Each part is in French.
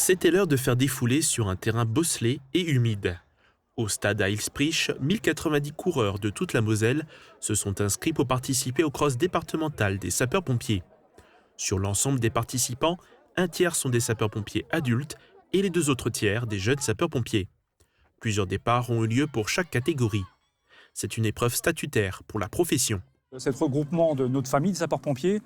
C'était l'heure de faire défouler sur un terrain bosselé et humide. Au stade à Ilsprich, 1090 coureurs de toute la Moselle se sont inscrits pour participer au cross départemental des sapeurs-pompiers. Sur l'ensemble des participants, un tiers sont des sapeurs-pompiers adultes et les deux autres tiers des jeunes sapeurs-pompiers. Plusieurs départs ont eu lieu pour chaque catégorie. C'est une épreuve statutaire pour la profession. C'est le regroupement de notre famille de sapeurs-pompiers,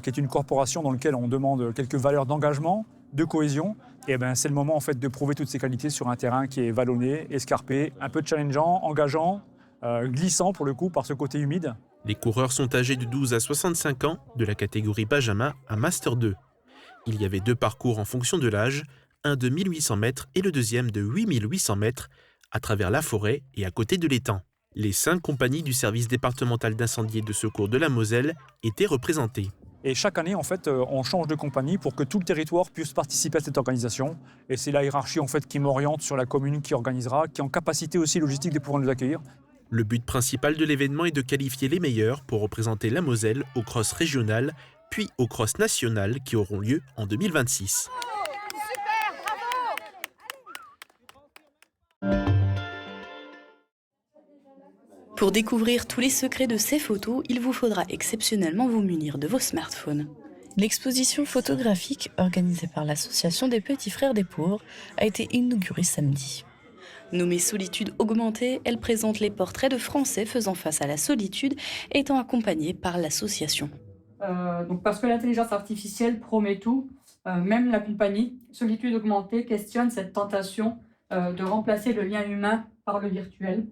qui est une corporation dans laquelle on demande quelques valeurs d'engagement, de cohésion. Et c'est le moment en fait, de prouver toutes ces qualités sur un terrain qui est vallonné, escarpé, un peu challengeant, engageant, glissant pour le coup par ce côté humide. Les coureurs sont âgés de 12 à 65 ans, de la catégorie Benjamin à Master 2. Il y avait deux parcours en fonction de l'âge, un de 1800 mètres et le deuxième de 8800 mètres, à travers la forêt et à côté de l'étang. Les 5 compagnies du service départemental d'incendie et de secours de la Moselle étaient représentées. Et chaque année, en fait, on change de compagnie pour que tout le territoire puisse participer à cette organisation. Et c'est la hiérarchie en fait, qui m'oriente sur la commune qui organisera, qui est en capacité aussi logistique de pouvoir nous accueillir. Le but principal de l'événement est de qualifier les meilleurs pour représenter la Moselle au cross régional, puis au cross national qui auront lieu en 2026. Pour découvrir tous les secrets de ces photos, il vous faudra exceptionnellement vous munir de vos smartphones. L'exposition photographique organisée par l'Association des Petits Frères des Pauvres a été inaugurée samedi. Nommée Solitude augmentée, elle présente les portraits de Français faisant face à la solitude, étant accompagnés par l'association. Donc parce que l'intelligence artificielle promet tout, même la compagnie Solitude augmentée questionne cette tentation de remplacer le lien humain par le virtuel.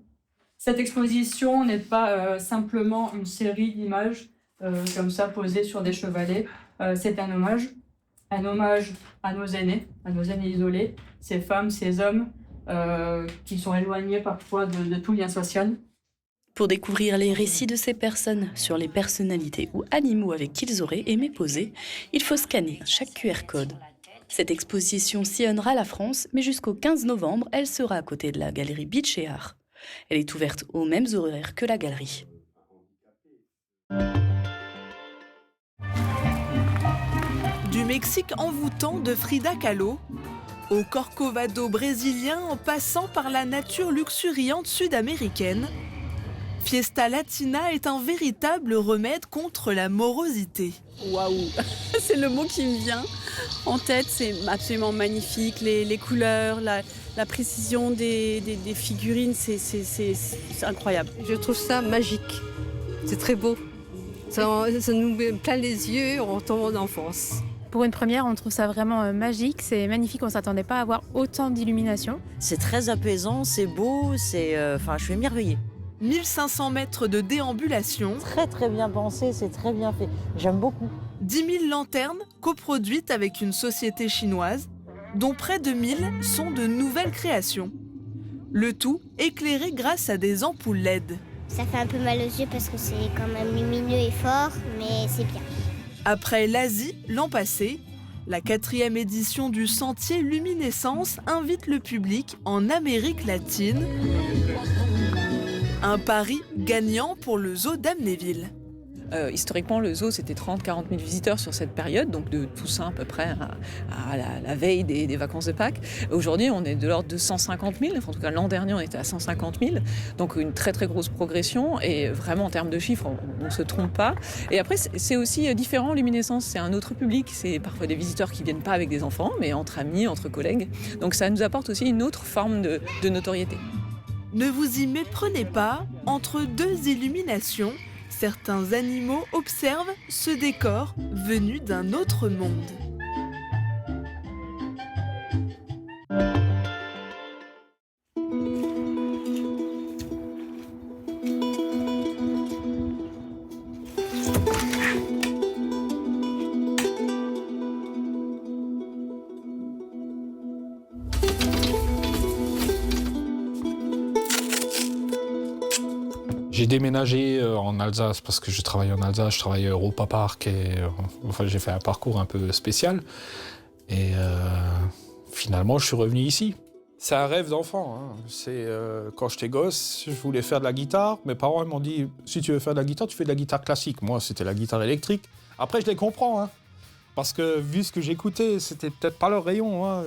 Cette exposition n'est pas simplement une série d'images comme ça posées sur des chevalets. C'est un hommage à nos aînés isolés, ces femmes, ces hommes qui sont éloignés parfois de tout lien social. Pour découvrir les récits de ces personnes sur les personnalités ou animaux avec qui ils auraient aimé poser, il faut scanner chaque QR code. Cette exposition sillonnera la France, mais jusqu'au 15 novembre, elle sera à côté de la galerie Beach et Art. Elle est ouverte aux mêmes horaires que la galerie. Du Mexique envoûtant de Frida Kahlo, au Corcovado brésilien en passant par la nature luxuriante sud-américaine, Fiesta Latina est un véritable remède contre la morosité. Waouh, c'est le mot qui me vient en tête, c'est absolument magnifique, les couleurs, la précision des figurines, c'est incroyable. Je trouve ça magique, c'est très beau, ça nous met plein les yeux, on retombe en enfance. Pour une première, on trouve ça vraiment magique, c'est magnifique, on ne s'attendait pas à avoir autant d'illumination. C'est très apaisant, c'est beau, je suis émerveillée. 1500 mètres de déambulation. Très très bien pensé, c'est très bien fait. J'aime beaucoup. 10 000 lanternes coproduites avec une société chinoise, dont près de 1000 sont de nouvelles créations. Le tout éclairé grâce à des ampoules LED. Ça fait un peu mal aux yeux parce que c'est quand même lumineux et fort, mais c'est bien. Après l'Asie, l'an passé, la 4e édition du Sentier Luminescence invite le public en Amérique latine. Un pari gagnant pour le zoo d'Amnéville. Historiquement, le zoo, c'était 30-40 000 visiteurs sur cette période, donc de Toussaint à peu près à la veille des vacances de Pâques. Aujourd'hui, on est de l'ordre de 150 000, enfin, en tout cas l'an dernier, on était à 150 000, donc une très très grosse progression, et vraiment en termes de chiffres, on ne se trompe pas. Et après, c'est aussi différent, Luminescence, c'est un autre public, c'est parfois des visiteurs qui ne viennent pas avec des enfants, mais entre amis, entre collègues, donc ça nous apporte aussi une autre forme de notoriété. Ne vous y méprenez pas, entre deux illuminations, certains animaux observent ce décor venu d'un autre monde. J'ai déménagé en Alsace parce que je travaille en Alsace, je travaille à Europa Park et j'ai fait un parcours un peu spécial. Et finalement, je suis revenu ici. C'est un rêve d'enfant. Quand j'étais gosse, je voulais faire de la guitare. Mes parents m'ont dit, si tu veux faire de la guitare, tu fais de la guitare classique. Moi, c'était la guitare électrique. Après, je les comprends. Parce que vu ce que j'écoutais, c'était peut-être pas leur rayon, hein,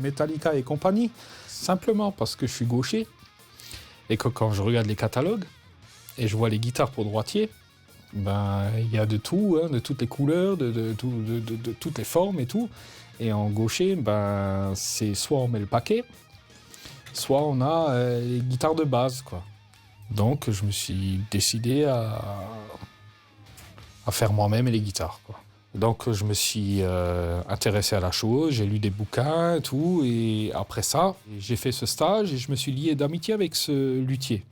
Metallica et compagnie. Simplement parce que je suis gaucher et que quand je regarde les catalogues et je vois les guitares pour droitier, ben il y a de tout, hein, de toutes les couleurs, de toutes les formes et tout. Et en gaucher, ben c'est soit on met le paquet, soit on a les guitares de base, quoi. Donc je me suis décidé à faire moi-même les guitares, quoi. Donc je me suis intéressé à la chose, j'ai lu des bouquins et tout, et après ça, j'ai fait ce stage et je me suis lié d'amitié avec ce luthier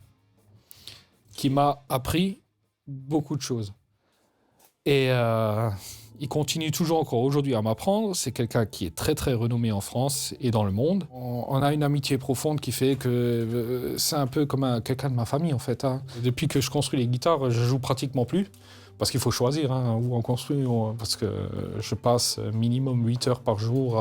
qui m'a appris beaucoup de choses. Et il continue toujours encore aujourd'hui à m'apprendre. C'est quelqu'un qui est très très renommé en France et dans le monde. On a une amitié profonde qui fait que c'est un peu comme quelqu'un de ma famille en fait, hein. Depuis que je construis les guitares, je joue pratiquement plus. Parce qu'il faut choisir, hein, où on construit, parce que je passe minimum 8 heures par jour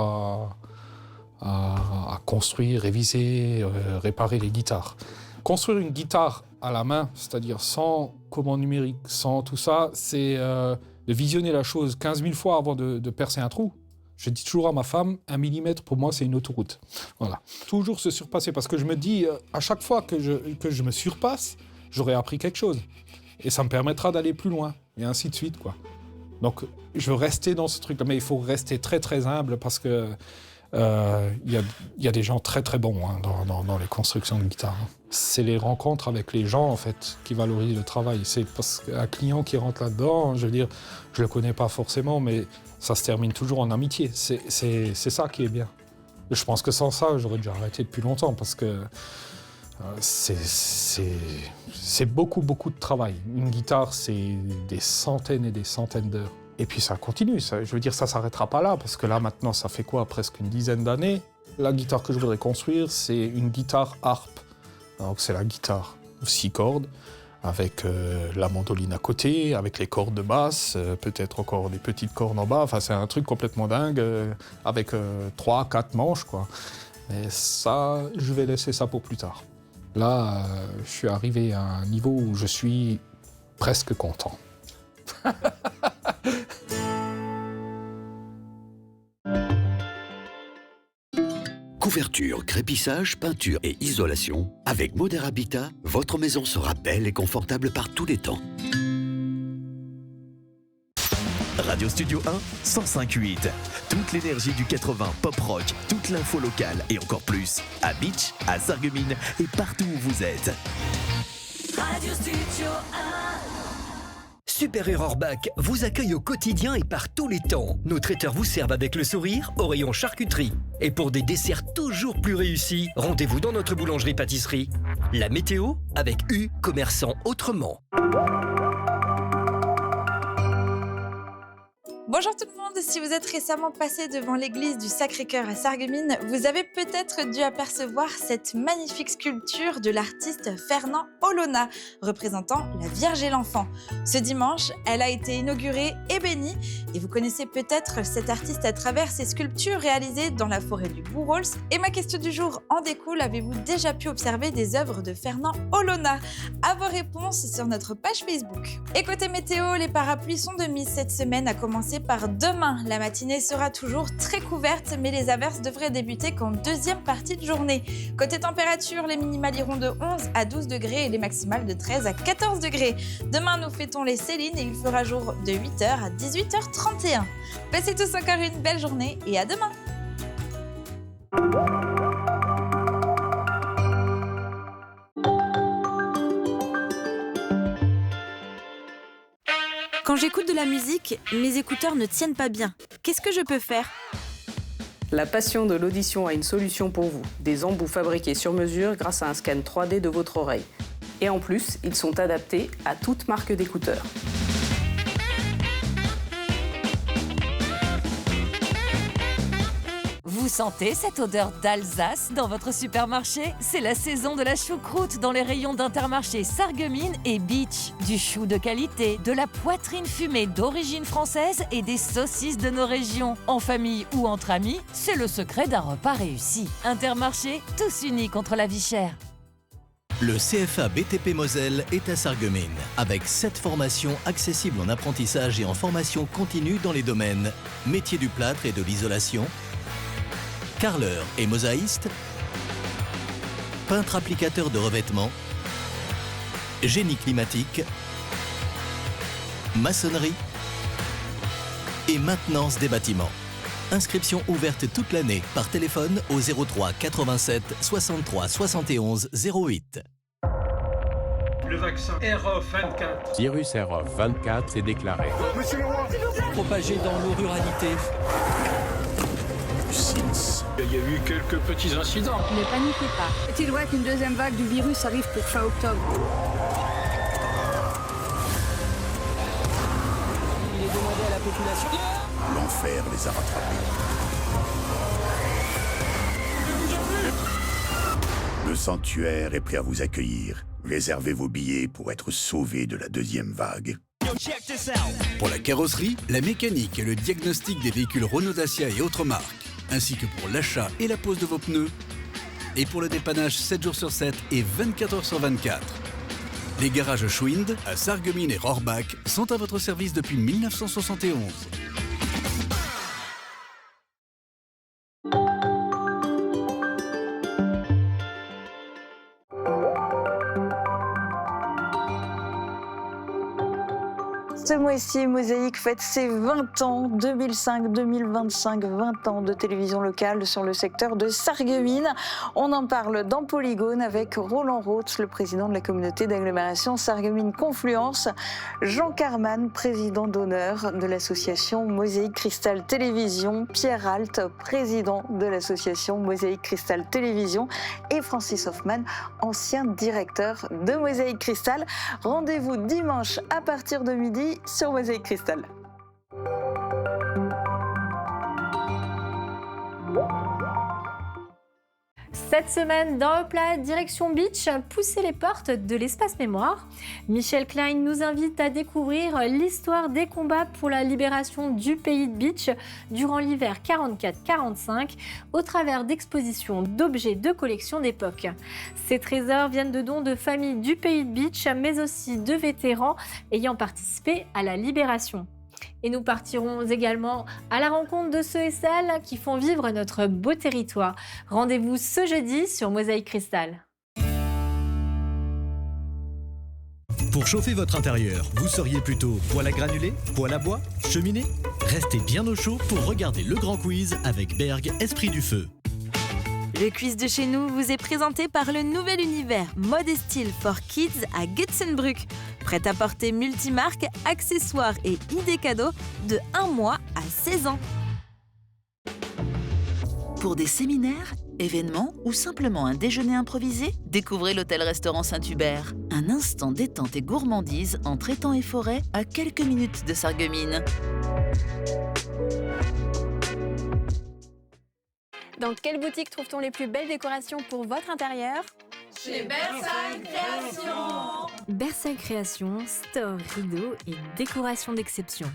à construire, réviser, réparer les guitares. Construire une guitare à la main, c'est-à-dire sans commande numérique, sans tout ça, c'est de visionner la chose 15 000 fois avant de percer un trou. Je dis toujours à ma femme, 1 millimètre pour moi c'est une autoroute. Voilà. Toujours se surpasser, parce que je me dis, à chaque fois que je me surpasse, j'aurai appris quelque chose. Et ça me permettra d'aller plus loin, et ainsi de suite, quoi. Donc, je veux rester dans ce truc-là, mais il faut rester très, très humble, parce que y a des gens très, très bons, hein, dans les constructions de guitare. C'est les rencontres avec les gens, en fait, qui valorisent le travail. C'est parce qu'un client qui rentre là-dedans, je veux dire, je le connais pas forcément, mais ça se termine toujours en amitié. C'est ça qui est bien. Je pense que sans ça, j'aurais déjà arrêté depuis longtemps, parce que c'est beaucoup, beaucoup de travail. Une guitare, c'est des centaines et des centaines d'heures. Et puis ça continue, ça, je veux dire, ça s'arrêtera pas là, parce que là, maintenant, ça fait quoi, presque une dizaine d'années. La guitare que je voudrais construire, c'est une guitare harpe. Donc c'est la guitare 6 cordes, avec la mandoline à côté, avec les cordes de basse, peut-être encore des petites cordes en bas. Enfin, c'est un truc complètement dingue, avec 3-4 manches, quoi. Mais ça, je vais laisser ça pour plus tard. Là, je suis arrivé à un niveau où je suis presque content. Couverture, crépissage, peinture et isolation. Avec Modern Habitat, votre maison sera belle et confortable par tous les temps. Radio Studio 1, 105.8. Toute l'énergie du 80 pop rock, toute l'info locale et encore plus. À Beach, à Sarreguemines et partout où vous êtes. Radio Studio 1. Super Error Bac vous accueille au quotidien et par tous les temps. Nos traiteurs vous servent avec le sourire au rayon charcuterie. Et pour des desserts toujours plus réussis, rendez-vous dans notre boulangerie-pâtisserie. La météo avec U, commerçant autrement. Bonjour tout le monde, si vous êtes récemment passé devant l'église du Sacré-Cœur à Sarreguemines, vous avez peut-être dû apercevoir cette magnifique sculpture de l'artiste Fernand Olona, représentant la Vierge et l'Enfant. Ce dimanche, elle a été inaugurée et bénie, et vous connaissez peut-être cet artiste à travers ses sculptures réalisées dans la forêt du Bourrols. Et ma question du jour en découle, avez-vous déjà pu observer des œuvres de Fernand Olona? À vos réponses sur notre page Facebook. Et côté météo, les parapluies sont de mise cette semaine, à commencer par demain. La matinée sera toujours très couverte, mais les averses devraient débuter qu'en deuxième partie de journée. Côté température, les minimales iront de 11 à 12 degrés et les maximales de 13 à 14 degrés. Demain, nous fêtons les Célines et il fera jour de 8h à 18h31. Passez tous encore une belle journée et à demain. Quand j'écoute de la musique, mes écouteurs ne tiennent pas bien. Qu'est-ce que je peux faire ? La passion de l'audition a une solution pour vous. Des embouts fabriqués sur mesure grâce à un scan 3D de votre oreille. Et en plus, ils sont adaptés à toute marque d'écouteurs. Vous sentez cette odeur d'Alsace dans votre supermarché? C'est la saison de la choucroute dans les rayons d'Intermarché Sarreguemines et Beach. Du chou de qualité, de la poitrine fumée d'origine française et des saucisses de nos régions. En famille ou entre amis, c'est le secret d'un repas réussi. Intermarché, tous unis contre la vie chère. Le CFA BTP Moselle est à Sarreguemines, avec 7 formations accessibles en apprentissage et en formation continue dans les domaines métier du plâtre et de l'isolation, carreleur et mosaïste, peintre applicateur de revêtements, génie climatique, maçonnerie et maintenance des bâtiments. Inscription ouverte toute l'année par téléphone au 03 87 63 71 08. Le vaccin ROF24. Virus ROF24 est déclaré. Monsieur le roi, propagé dans nos ruralités. Il y a eu quelques petits incidents. Ne paniquez pas. Est-il vrai qu'une deuxième vague du virus arrive pour fin octobre? Il est demandé à la population. L'enfer les a rattrapés. Le sanctuaire est prêt à vous accueillir. Réservez vos billets pour être sauvés de la deuxième vague. Pour la carrosserie, la mécanique et le diagnostic des véhicules Renault Dacia et autres marques, ainsi que pour l'achat et la pose de vos pneus, et pour le dépannage 7 jours sur 7 et 24 heures sur 24. Les garages Schwind à Sarreguemines et Rohrbach sont à votre service depuis 1971. Ce mois-ci, Mosaïque fête ses 20 ans, 2005-2025, 20 ans de télévision locale sur le secteur de Sarreguemines. On en parle dans Polygone avec Roland Roth, le président de la communauté d'agglomération Sarreguemines Confluence, Jean Carman, président d'honneur de l'association Mosaïque Cristal Télévision, Pierre Alt, président de l'association Mosaïque Cristal Télévision et Francis Hoffman, ancien directeur de Mosaïque Cristal. Rendez-vous dimanche à partir de midi sur Mosaïque Cristal. Cette semaine, dans Upla, direction Beach, pousser les portes de l'espace mémoire. Michel Klein nous invite à découvrir l'histoire des combats pour la libération du pays de Beach durant l'hiver 44-45 au travers d'expositions d'objets de collection d'époque. Ces trésors viennent de dons de familles du pays de Beach, mais aussi de vétérans ayant participé à la libération. Et nous partirons également à la rencontre de ceux et celles qui font vivre notre beau territoire. Rendez-vous ce jeudi sur Mosaïque Cristal. Pour chauffer votre intérieur, vous seriez plutôt poêle à granulés, poêle à bois, cheminée? Restez bien au chaud pour regarder le grand quiz avec Berg Esprit du Feu. Le quiz de chez nous vous est présenté par le nouvel univers Mode et Style for Kids à Gutsenbrück. Prêt-à-porter multimarques, accessoires et idées cadeaux de 1 mois à 16 ans. Pour des séminaires, événements ou simplement un déjeuner improvisé, découvrez l'hôtel-restaurant Saint-Hubert. Un instant détente et gourmandise entre étangs et forêts à quelques minutes de Sarreguemines. Dans quelle boutique trouve-t-on les plus belles décorations pour votre intérieur? Chez Bersailles Création. Bersailles Création, store, rideaux et décorations d'exception.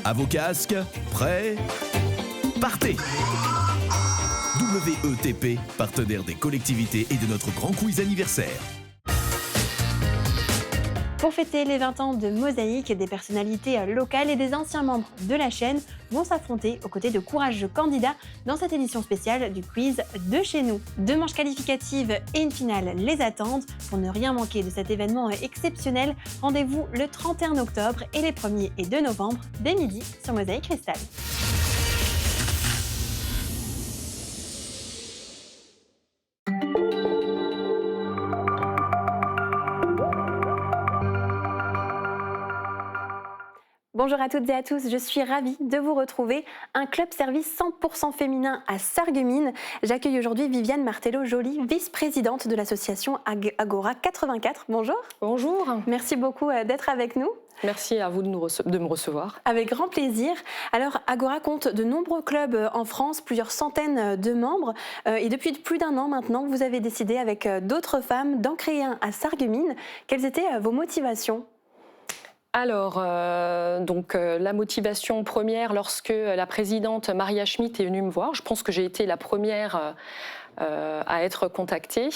À vos casques, prêts, partez! WETP, partenaire des collectivités et de notre grand quiz anniversaire. Pour fêter les 20 ans de Mosaïque, des personnalités locales et des anciens membres de la chaîne vont s'affronter aux côtés de courageux candidats dans cette édition spéciale du quiz de chez nous. 2 manches qualificatives et une finale les attendent. Pour ne rien manquer de cet événement exceptionnel, rendez-vous le 31 octobre et les 1er et 2 novembre dès midi sur Mosaïque Cristal. Bonjour à toutes et à tous, je suis ravie de vous retrouver. Un club service 100% féminin à Sarreguemines. J'accueille aujourd'hui Viviane Martello-Joly, vice-présidente de l'association Agora 84. Bonjour. Bonjour. Merci beaucoup d'être avec nous. Merci à vous de me recevoir. Avec grand plaisir. Alors, Agora compte de nombreux clubs en France, plusieurs centaines de membres. Et depuis plus d'1 an maintenant, vous avez décidé avec d'autres femmes d'en créer un à Sarreguemines. Quelles étaient vos motivations ? Alors, la motivation première, lorsque la présidente Maria Schmitt est venue me voir, je pense que j'ai été la première à être contactée.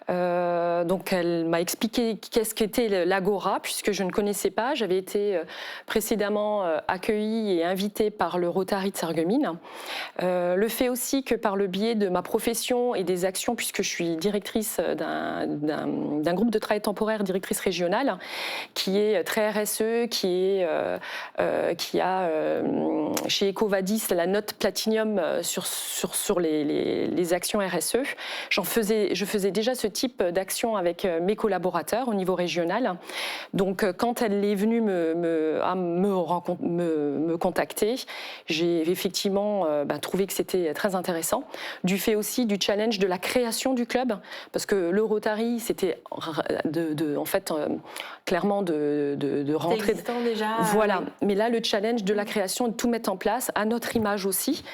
Donc elle m'a expliqué qu'est-ce qu'était l'Agora, puisque je ne connaissais pas. J'avais été précédemment accueillie et invitée par le Rotary de Sarreguemines. Le fait aussi que par le biais de ma profession et des actions, puisque je suis directrice d'un groupe de travail temporaire, directrice régionale, qui est très RSE, qui a chez EcoVadis la note Platinum sur les actions RSE. Je faisais déjà ce type d'action avec mes collaborateurs au niveau régional. Donc, quand elle est venue me contacter, j'ai effectivement trouvé que c'était très intéressant. Du fait aussi du challenge de la création du club, parce que le Rotary, c'était clairement de rentrer. Déjà. Voilà. Oui. Mais là, le challenge de la création, de tout mettre en place, à notre image aussi,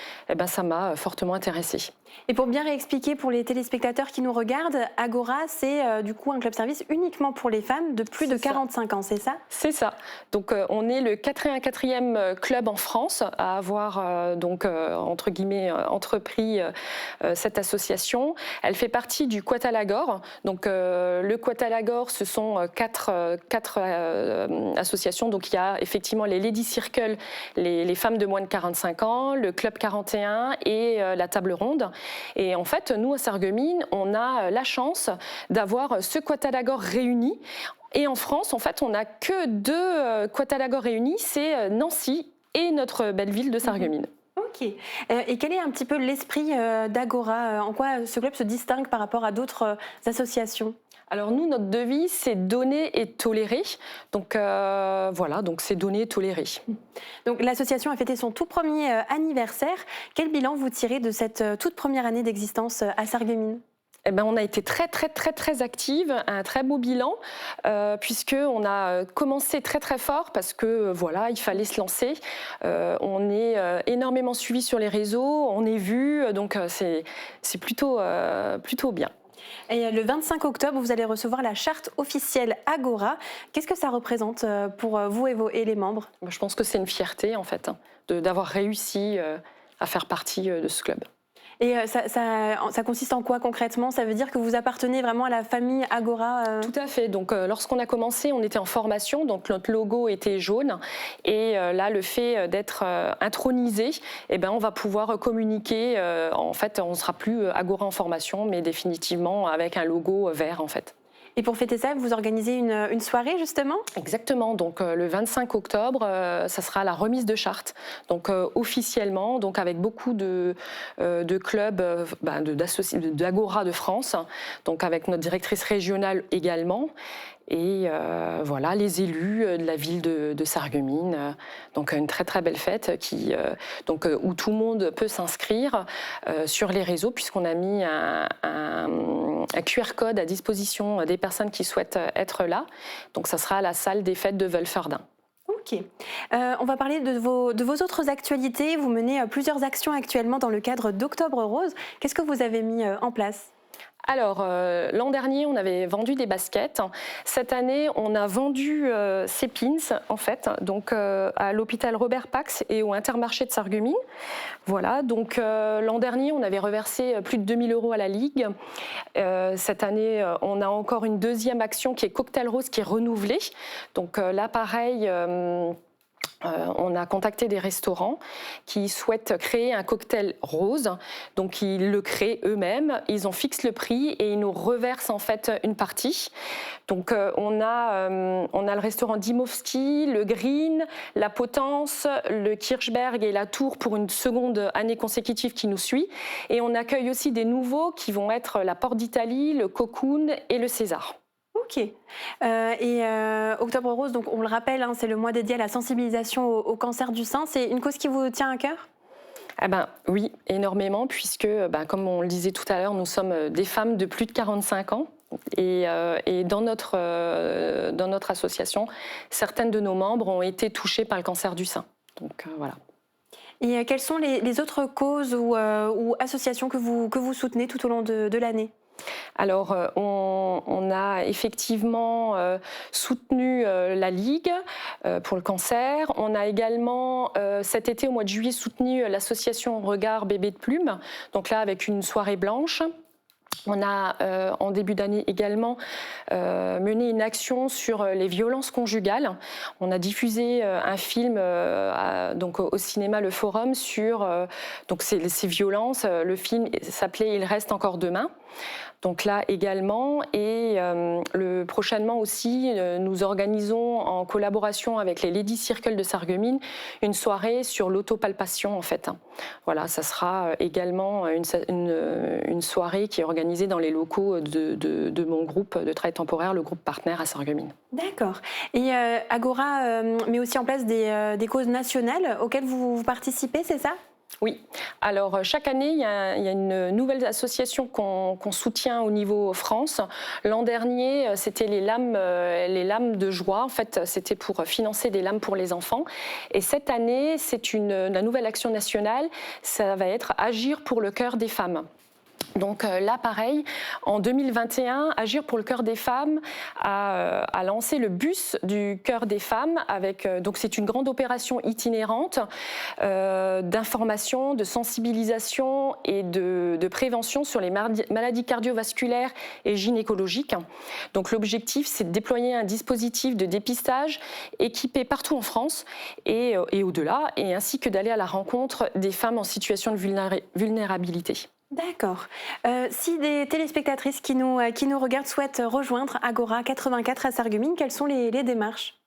ça m'a fortement intéressée. Et pour bien réexpliquer pour les téléspectateurs qui nous regardent, Agora, c'est du coup un club-service uniquement pour les femmes de plus de 45 ans, c'est ça? C'est ça. Donc on est le 84e club en France à avoir entre guillemets entrepris cette association. Elle fait partie du Quatalagore. Donc le Quatalagore, ce sont quatre associations. Donc il y a effectivement les Lady Circle, les femmes de moins de 45 ans, le Club 41 et la Table Ronde. Et en fait, nous, à Sarreguemines, on a la chance d'avoir ce Quatalagore réuni. Et en France, en fait, on n'a que 2 Quatalagore réunis, c'est Nancy et notre belle ville de Sarreguemines. Ok. Et quel est un petit peu l'esprit d'Agora? En quoi ce club se distingue par rapport à d'autres associations? Alors nous, notre devise, c'est donner et tolérer. Donc donc c'est donner et tolérer. Donc l'association a fêté son tout premier anniversaire. Quel bilan vous tirez de cette toute première année d'existence à Sarreguemines? On a été très active, un très beau bilan, puisqu'on a commencé très fort parce que il fallait se lancer. On est énormément suivi sur les réseaux, on est vu, donc c'est plutôt bien. Et le 25 octobre, vous allez recevoir la charte officielle Agora. Qu'est-ce que ça représente pour vous et les membres? Je pense que c'est une fierté, en fait, d'avoir réussi à faire partie de ce club. Et ça consiste en quoi concrètement? Ça veut dire que vous appartenez vraiment à la famille Agora? Tout à fait. Donc, lorsqu'on a commencé, on était en formation, donc notre logo était jaune. Et là, le fait d'être intronisé, on va pouvoir communiquer. En fait, on ne sera plus Agora en formation, mais définitivement avec un logo vert, en fait. Et pour fêter ça, vous organisez une soirée justement? Exactement, donc le 25 octobre, ça sera la remise de charte, donc officiellement, donc avec beaucoup de clubs d'Agora de France, donc avec notre directrice régionale également. Et les élus de la ville de Sarreguemines. Donc une très belle fête où tout le monde peut s'inscrire sur les réseaux, puisqu'on a mis un QR code à disposition des personnes qui souhaitent être là. Donc ça sera à la salle des fêtes de Wölferdin. Ok. On va parler de vos autres actualités. Vous menez plusieurs actions actuellement dans le cadre d'Octobre Rose. Qu'est-ce que vous avez mis en place? Alors, l'an dernier, on avait vendu des baskets. Cette année, on a vendu ces pins, en fait, donc à l'hôpital Robert Pax et au Intermarché de Sarreguemines. Voilà, donc l'an dernier, on avait reversé plus de 2 000 € à la Ligue. Cette année, on a encore une deuxième action qui est Cocktail Rose, qui est renouvelée. Donc là, pareil... on a contacté des restaurants qui souhaitent créer un cocktail rose. Donc, ils le créent eux-mêmes, ils en fixent le prix et ils nous reversent en fait une partie. Donc, on a le restaurant Dimowski, le Green, la Potence, le Kirchberg et la Tour pour une seconde année consécutive qui nous suit. Et on accueille aussi des nouveaux qui vont être la Porte d'Italie, le Cocoon et le César. Ok. Octobre Rose, donc on le rappelle, c'est le mois dédié à la sensibilisation au cancer du sein. C'est une cause qui vous tient à cœur? Oui, énormément, puisque, comme on le disait tout à l'heure, nous sommes des femmes de plus de 45 ans. Et dans notre association, certaines de nos membres ont été touchées par le cancer du sein. Donc voilà. Et quelles sont les autres causes ou associations que vous soutenez tout au long de l'année? Alors, on a effectivement soutenu la Ligue pour le cancer. On a également, cet été, au mois de juillet, soutenu l'association Regard Bébé de Plume, donc là, avec une soirée blanche. On a, en début d'année également, mené une action sur les violences conjugales. On a diffusé un film donc au cinéma Le Forum sur donc ces violences. Le film s'appelait « Il reste encore demain ». Donc là également, et prochainement aussi, nous organisons en collaboration avec les Lady Circle de Sarreguemines une soirée sur l'autopalpation en fait. Voilà, ça sera également une soirée qui est organisée dans les locaux de mon groupe de travail temporaire, le groupe partenaire à Sarreguemines. D'accord. Et Agora met aussi en place des causes nationales auxquelles vous participez, c'est ça ? Oui. Alors, chaque année, il y a une nouvelle association qu'on soutient au niveau France. L'an dernier, c'était les lames de joie. En fait, c'était pour financer des lames pour les enfants. Et cette année, c'est la nouvelle action nationale. Ça va être Agir pour le cœur des femmes. Donc là, pareil, en 2021, Agir pour le cœur des femmes a lancé le bus du cœur des femmes. Donc c'est une grande opération itinérante d'information, de sensibilisation et de prévention sur les maladies cardiovasculaires et gynécologiques. Donc l'objectif, c'est de déployer un dispositif de dépistage équipé partout en France et au-delà, et ainsi que d'aller à la rencontre des femmes en situation de vulnérabilité. D'accord. Si des téléspectatrices qui nous regardent souhaitent rejoindre Agora 84 à Sarreguemines, quelles sont les démarches ?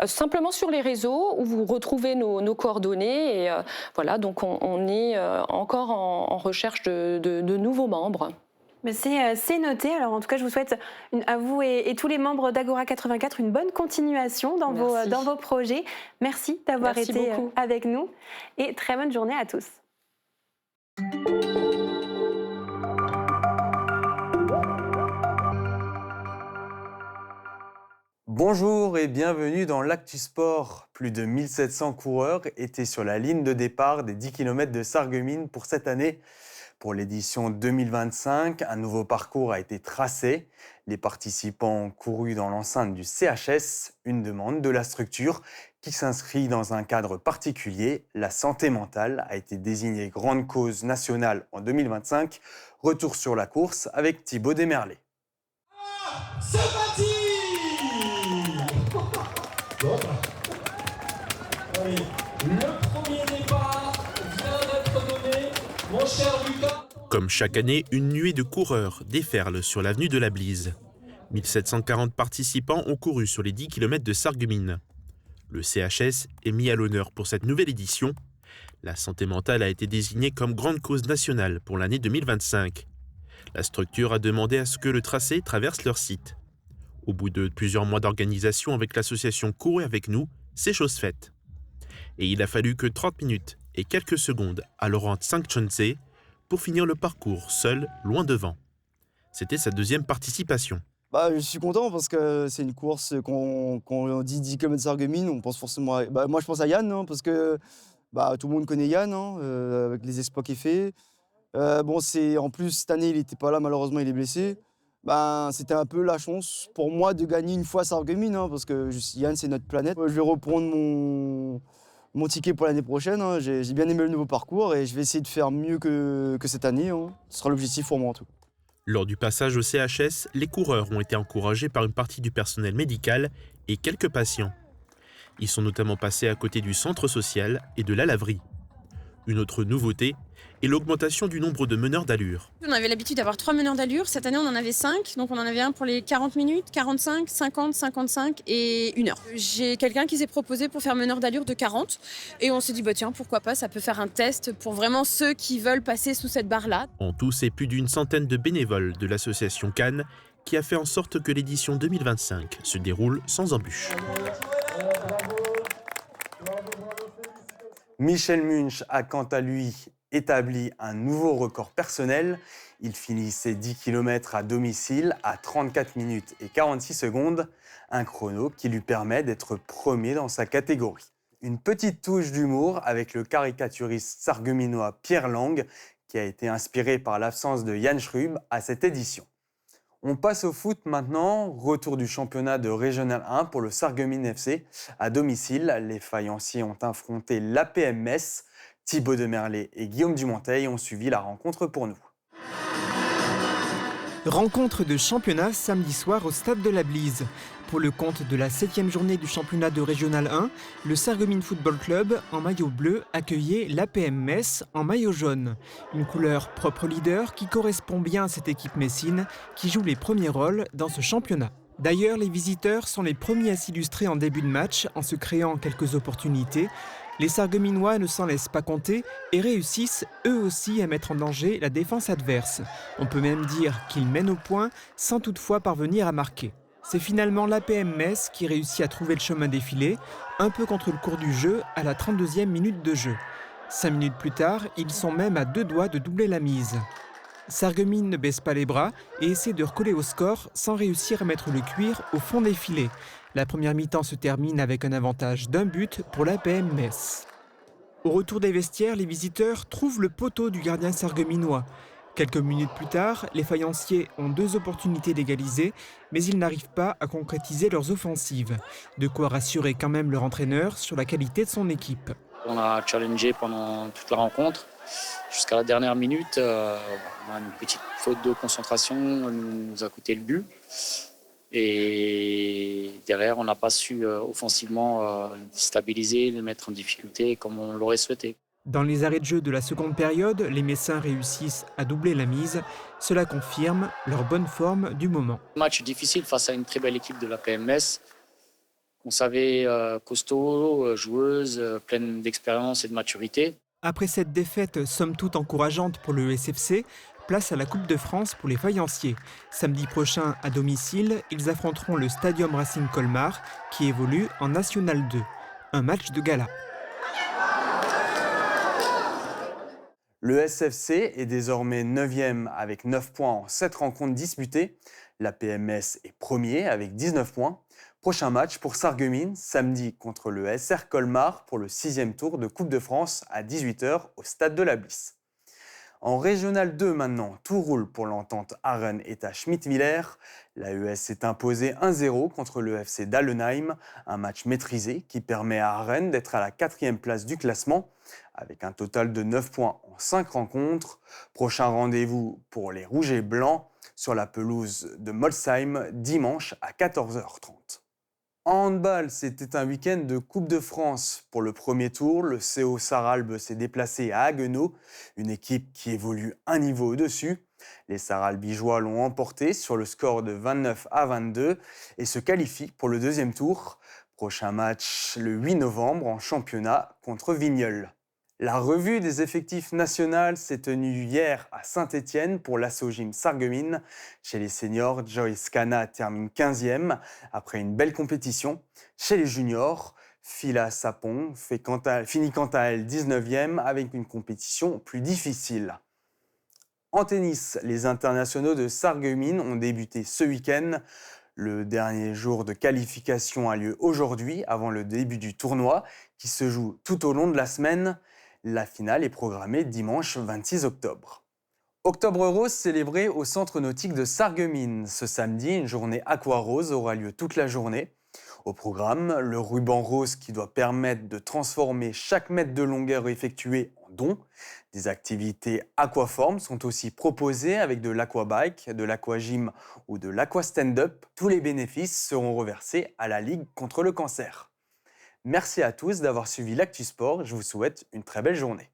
Simplement sur les réseaux où vous retrouvez nos coordonnées. Et voilà, donc on est encore en recherche de nouveaux membres. Mais c'est noté. Alors en tout cas, je vous souhaite à vous et tous les membres d'Agora 84 une bonne continuation dans vos projets. Merci d'avoir été avec nous et très bonne journée à tous. Bonjour et bienvenue dans l'Actu Sport. Plus de 1700 coureurs étaient sur la ligne de départ des 10 km de Sarreguemines pour cette année. Pour l'édition 2025, un nouveau parcours a été tracé. Les participants ont couru dans l'enceinte du CHS, une demande de la structure qui s'inscrit dans un cadre particulier. La santé mentale a été désignée grande cause nationale en 2025. Retour sur la course avec Thibaut Desmerlet. C'est parti! Allez, le premier départ vient d'être donné, mon cher Lucas. Comme chaque année, une nuée de coureurs déferle sur l'avenue de la Blise. 1740 participants ont couru sur les 10 km de Sarreguemines. Le CHS est mis à l'honneur pour cette nouvelle édition. La santé mentale a été désignée comme grande cause nationale pour l'année 2025. La structure a demandé à ce que le tracé traverse leur site. Au bout de plusieurs mois d'organisation avec l'association Courez avec nous, c'est chose faite. Et il a fallu que 30 minutes et quelques secondes à Laurent Tsangchonse pour finir le parcours seul, loin devant. C'était sa deuxième participation. Je suis content parce que c'est une course, quand on dit 10 km de Sarreguemines, on pense forcément à... moi je pense à Yann, parce que tout le monde connaît Yann, avec les exploits qu'il fait. En plus, cette année, il n'était pas là, malheureusement, il est blessé. C'était un peu la chance pour moi de gagner une fois Sarreguemines, parce que Yann, c'est notre planète. Je vais reprendre mon ticket pour l'année prochaine. J'ai bien aimé le nouveau parcours et je vais essayer de faire mieux que cette année. Ce sera l'objectif pour moi en tout. Lors du passage au CHS, les coureurs ont été encouragés par une partie du personnel médical et quelques patients. Ils sont notamment passés à côté du centre social et de la laverie. Une autre nouveauté est l'augmentation du nombre de meneurs d'allure. On avait l'habitude d'avoir 3 meneurs d'allure. Cette année, on en avait 5. Donc, on en avait un pour les 40 minutes, 45, 50, 55 et 1 heure. J'ai quelqu'un qui s'est proposé pour faire meneur d'allure de 40. Et on s'est dit, tiens, pourquoi pas, ça peut faire un test pour vraiment ceux qui veulent passer sous cette barre-là. En tout, c'est plus d'une centaine de bénévoles de l'association Cannes qui a fait en sorte que l'édition 2025 se déroule sans embûches. Michel Munch a quant à lui établi un nouveau record personnel. Il finit ses 10 km à domicile à 34 minutes et 46 secondes, un chrono qui lui permet d'être premier dans sa catégorie. Une petite touche d'humour avec le caricaturiste sarregueminois Pierre Lang, qui a été inspiré par l'absence de Yann Schrub à cette édition. On passe au foot maintenant. Retour du championnat de Régional 1 pour le Sarreguemines FC. À domicile, les Fayenciers ont affronté l'APM Metz. Thibaut Demerlet et Guillaume Dumonteil ont suivi la rencontre pour nous. Rencontre de championnat samedi soir au stade de la Blise. Pour le compte de la 7e journée du championnat de Régional 1, le Sarreguemines Football Club, en maillot bleu, accueillait l'APM Metz en maillot jaune. Une couleur propre leader qui correspond bien à cette équipe messine qui joue les premiers rôles dans ce championnat. D'ailleurs, les visiteurs sont les premiers à s'illustrer en début de match en se créant quelques opportunités. Les Sarregueminois ne s'en laissent pas compter et réussissent eux aussi à mettre en danger la défense adverse. On peut même dire qu'ils mènent au point sans toutefois parvenir à marquer. C'est finalement l'APM Metz qui réussit à trouver le chemin des filets, un peu contre le cours du jeu à la 32e minute de jeu. 5 minutes plus tard, ils sont même à 2 doigts de doubler la mise. Sarreguemines ne baisse pas les bras et essaie de recoller au score sans réussir à mettre le cuir au fond des filets. La première mi-temps se termine avec un avantage d'1 but pour l'APM Metz. Au retour des vestiaires, les visiteurs trouvent le poteau du gardien sarregueminois. Quelques minutes plus tard, les Fayenciers ont 2 opportunités d'égaliser, mais ils n'arrivent pas à concrétiser leurs offensives. De quoi rassurer quand même leur entraîneur sur la qualité de son équipe. On a challengé pendant toute la rencontre. Jusqu'à la dernière minute, on a une petite faute de concentration nous a coûté le but. Et derrière, on n'a pas su offensivement stabiliser, le mettre en difficulté comme on l'aurait souhaité. Dans les arrêts de jeu de la seconde période, les Messins réussissent à doubler la mise. Cela confirme leur bonne forme du moment. Match difficile face à une très belle équipe de la PMS. On savait costaud, joueuse, pleine d'expérience et de maturité. Après cette défaite somme toute encourageante pour le SFC, place à la Coupe de France pour les Fayenciers. Samedi prochain, à domicile, ils affronteront le Stadium Racing Colmar, qui évolue en National 2. Un match de gala. Le SFC est désormais 9e avec 9 points en 7 rencontres disputées. La PMS est premier avec 19 points. Prochain match pour Sarreguemines, samedi contre le SR Colmar pour le 6e tour de Coupe de France à 18h au stade de la Blisse. En Régional 2 maintenant, tout roule pour l'entente Arène et à Schmidt-Villers. L'AES s'est imposé 1-0 contre le FC d'Allenheim, un match maîtrisé qui permet à Arène d'être à la 4e place du classement avec un total de 9 points en 5 rencontres. Prochain rendez-vous pour les Rouges et Blancs sur la pelouse de Molsheim dimanche à 14h30. En handball, c'était un week-end de Coupe de France. Pour le premier tour, le CO Sarralbe s'est déplacé à Haguenau, une équipe qui évolue un niveau au-dessus. Les Sarralbigeois l'ont emporté sur le score de 29-22 et se qualifient pour le deuxième tour. Prochain match le 8 novembre en championnat contre Vigneulles. La revue des effectifs nationaux s'est tenue hier à Saint-Étienne pour l'Asso Gym Sarreguemines. Chez les seniors, Joyce Cana termine 15e après une belle compétition. Chez les juniors, Phila Sapon finit quant à elle 19e avec une compétition plus difficile. En tennis, les internationaux de Sarreguemines ont débuté ce week-end. Le dernier jour de qualification a lieu aujourd'hui avant le début du tournoi qui se joue tout au long de la semaine. La finale est programmée dimanche 26 octobre. Octobre Rose célébré au Centre nautique de Sarreguemines. Ce samedi, une journée aqua-rose aura lieu toute la journée. Au programme, le ruban rose qui doit permettre de transformer chaque mètre de longueur effectué en don. Des activités aquaformes sont aussi proposées avec de l'aquabike, de l'aquagym ou de l'aquastand-up. Tous les bénéfices seront reversés à la Ligue contre le cancer. Merci à tous d'avoir suivi l'Actu Sport. Je vous souhaite une très belle journée.